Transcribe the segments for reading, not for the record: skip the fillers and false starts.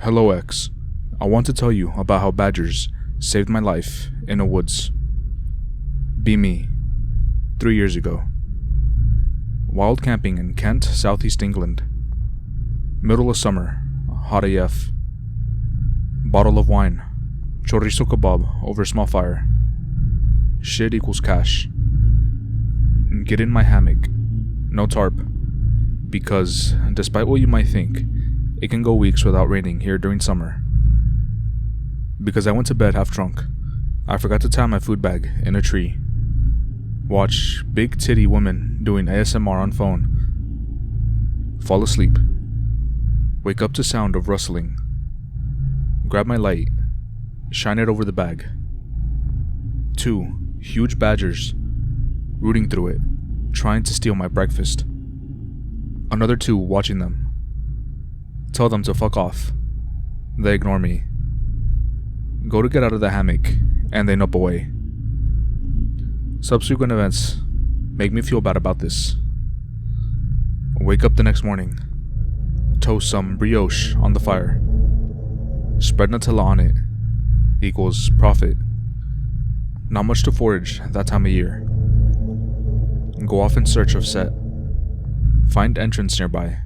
Hello, X. I want to tell you about how badgers saved my life in the woods. Be me, 3 years ago. Wild camping in Kent, southeast England. Middle of summer, hot AF. Bottle of wine, chorizo kebab over a small fire. Shit equals cash. Get in my hammock, no tarp, because despite what you might think, it can go weeks without raining here during summer. Because I went to bed half drunk, I forgot to tie my food bag in a tree. Watch big titty women doing ASMR on phone. Fall asleep. Wake up to sound of rustling. Grab my light. Shine it over the bag. 2 huge badgers rooting through it, trying to steal my breakfast. Another 2 watching them. Tell them to fuck off. They ignore me. Go to get out of the hammock, and they nop away. Subsequent events make me feel bad about this. Wake up the next morning. Toast some brioche on the fire. Spread Nutella on it. Equals profit. Not much to forage that time of year. Go off in search of Set. Find entrance nearby.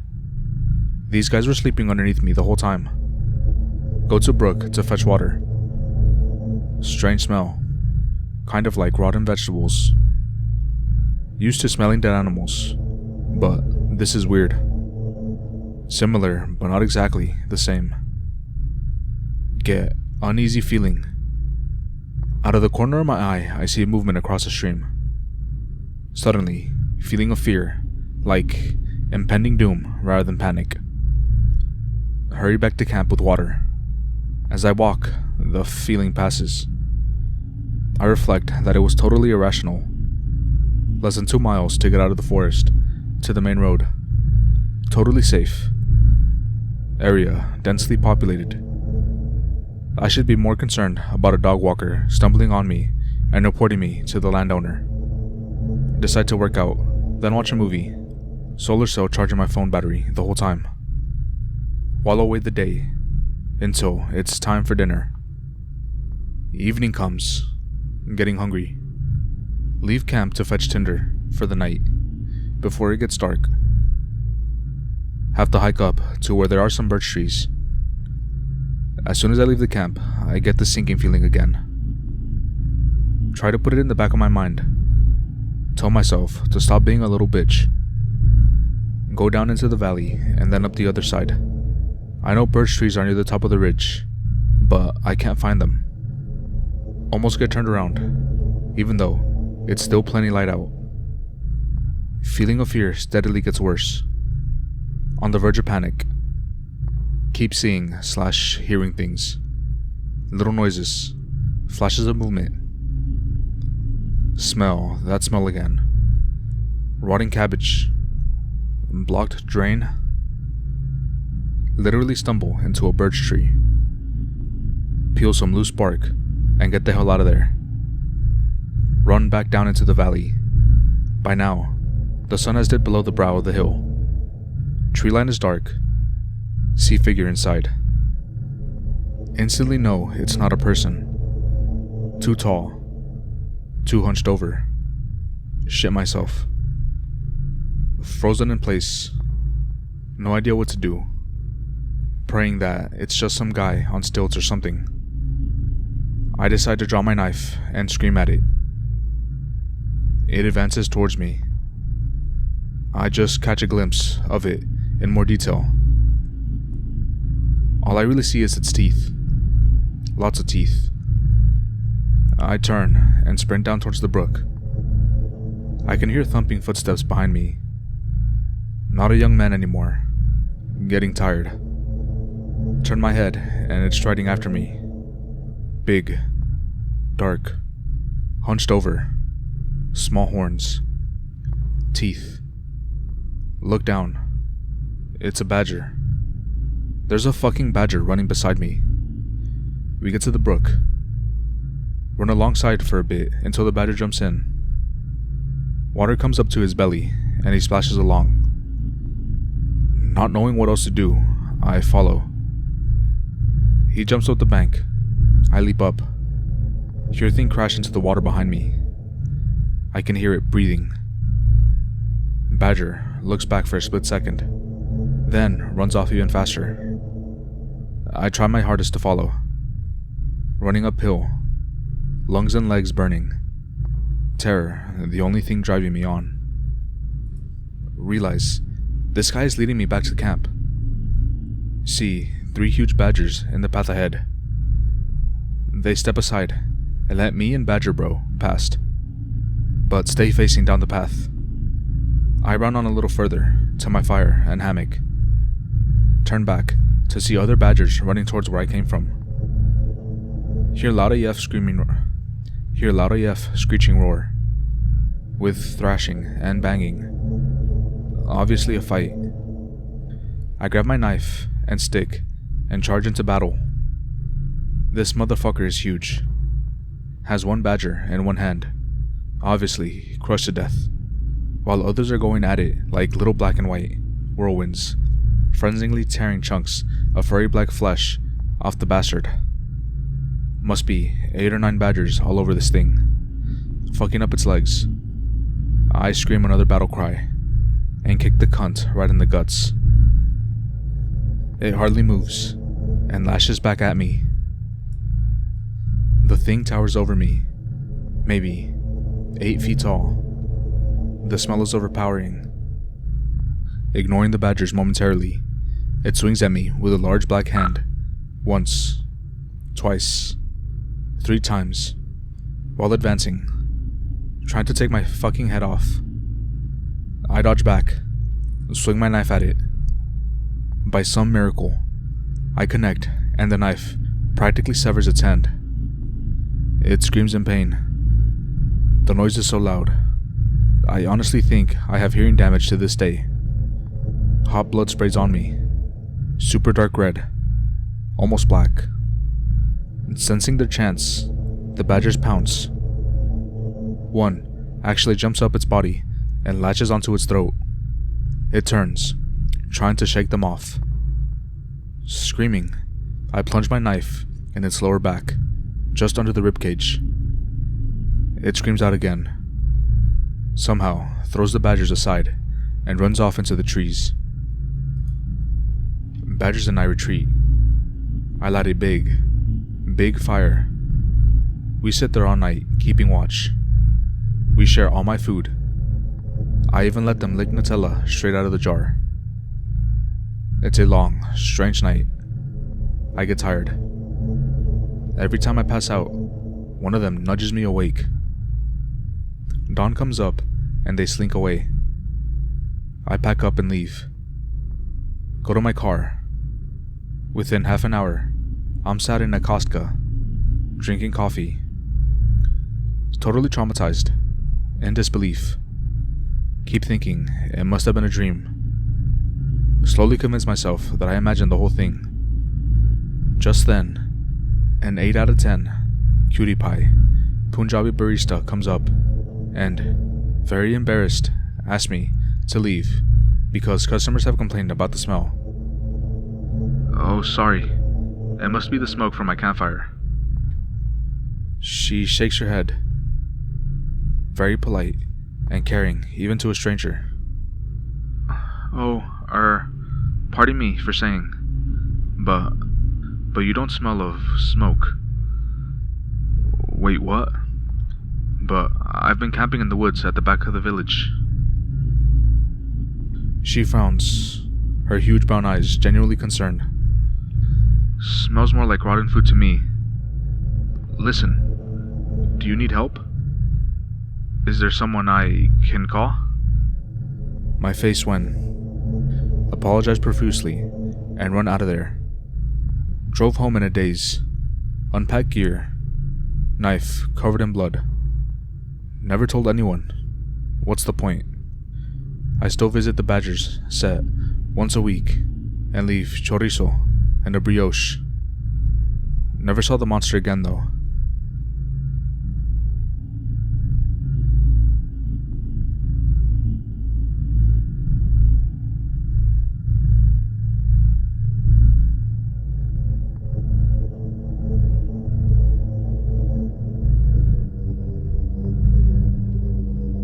These guys were sleeping underneath me the whole time. Go to brook to fetch water. Strange smell. Kind of like rotten vegetables. Used to smelling dead animals. But this is weird. Similar, but not exactly the same. Get uneasy feeling. Out of the corner of my eye, I see a movement across the stream. Suddenly, feeling of fear, like impending doom rather than panic. Hurry back to camp with water. As I walk, the feeling passes. I reflect that it was totally irrational. Less than 2 miles to get out of the forest, to the main road. Totally safe. Area densely populated. I should be more concerned about a dog walker stumbling on me and reporting me to the landowner. Decide to work out, then watch a movie. Solar cell charging my phone battery the whole time. While away the day, until it's time for dinner. Evening comes. Getting hungry. Leave camp to fetch tinder for the night, before it gets dark. Have to hike up to where there are some birch trees. As soon as I leave the camp, I get the sinking feeling again. Try to put it in the back of my mind. Tell myself to stop being a little bitch. Go down into the valley and then up the other side. I know birch trees are near the top of the ridge, but I can't find them. Almost get turned around, even though it's still plenty light out. Feeling of fear steadily gets worse. On the verge of panic. Keep seeing/hearing things. Little noises. Flashes of movement. Smell that smell again. Rotting cabbage. Blocked drain. Literally stumble into a birch tree. Peel some loose bark and get the hell out of there. Run back down into the valley. By now, the sun has dipped below the brow of the hill. Tree line is dark. See figure inside. Instantly know it's not a person. Too tall. Too hunched over. Shit myself. Frozen in place. No idea what to do. Praying that it's just some guy on stilts or something. I decide to draw my knife and scream at it. It advances towards me. I just catch a glimpse of it in more detail. All I really see is its teeth. Lots of teeth. I turn and sprint down towards the brook. I can hear thumping footsteps behind me. Not a young man anymore. Getting tired. Turn my head and it's striding after me. Big. Dark. Hunched over. Small horns. Teeth. Look down. It's a badger. There's a fucking badger running beside me. We get to the brook. Run alongside for a bit until the badger jumps in. Water comes up to his belly and he splashes along. Not knowing what else to do, I follow. He jumps up the bank. I leap up. Hear thing crash into the water behind me. I can hear it breathing. Badger looks back for a split second, then runs off even faster. I try my hardest to follow. Running uphill, lungs and legs burning. Terror, the only thing driving me on. Realize, this guy is leading me back to camp. See 3 huge badgers in the path ahead. They step aside and let me and Badger Bro past, but stay facing down the path. I run on a little further to my fire and hammock. Turn back to see other badgers running towards where I came from. Hear loud AF screeching roar, with thrashing and banging. Obviously a fight. I grab my knife and stick and charge into battle. This motherfucker is huge. Has 1 badger in one hand, obviously crushed to death, while others are going at it like little black and white whirlwinds, frenziedly tearing chunks of furry black flesh off the bastard. Must be 8 or 9 badgers all over this thing, fucking up its legs. I scream another battle cry and kick the cunt right in the guts. It hardly moves and lashes back at me. The thing towers over me, maybe 8 feet tall. The smell is overpowering. Ignoring the badgers momentarily, it swings at me with a large black hand. Once, twice, 3 times, while advancing, trying to take my fucking head off. I dodge back, swing my knife at it. By some miracle, I connect and the knife practically severs its hand. It screams in pain. The noise is so loud, I honestly think I have hearing damage to this day. Hot blood sprays on me, super dark red, almost black. Sensing their chance, the badgers pounce. One actually jumps up its body and latches onto its throat. It turns, trying to shake them off. Screaming, I plunge my knife in its lower back, just under the ribcage. It screams out again. Somehow throws the badgers aside and runs off into the trees. Badgers and I retreat. I light a big fire. We sit there all night, keeping watch. We share all my food. I even let them lick Nutella straight out of the jar. It's a long, strange night. I get tired. Every time I pass out, one of them nudges me awake. Dawn comes up, and they slink away. I pack up and leave. Go to my car. Within half an hour, I'm sat in a Kostka, drinking coffee. Totally traumatized, in disbelief. Keep thinking it must have been a dream. Slowly convince myself that I imagined the whole thing. Just then, an 8 out of 10 cutie pie Punjabi barista comes up and, very embarrassed, asks me to leave because customers have complained about the smell. Oh, sorry. It must be the smoke from my campfire. She shakes her head. Very polite and caring, even to a stranger. Oh, pardon me for saying, but you don't smell of smoke. Wait, what? But I've been camping in the woods at the back of the village. She frowns, her huge brown eyes genuinely concerned. Smells more like rotten food to me. Listen, do you need help? Is there someone I can call? My face went. Apologized profusely and run out of there. Drove home in a daze. Unpacked gear. Knife covered in blood. Never told anyone. What's the point? I still visit the badgers set once a week and leave chorizo and a brioche. Never saw the monster again though.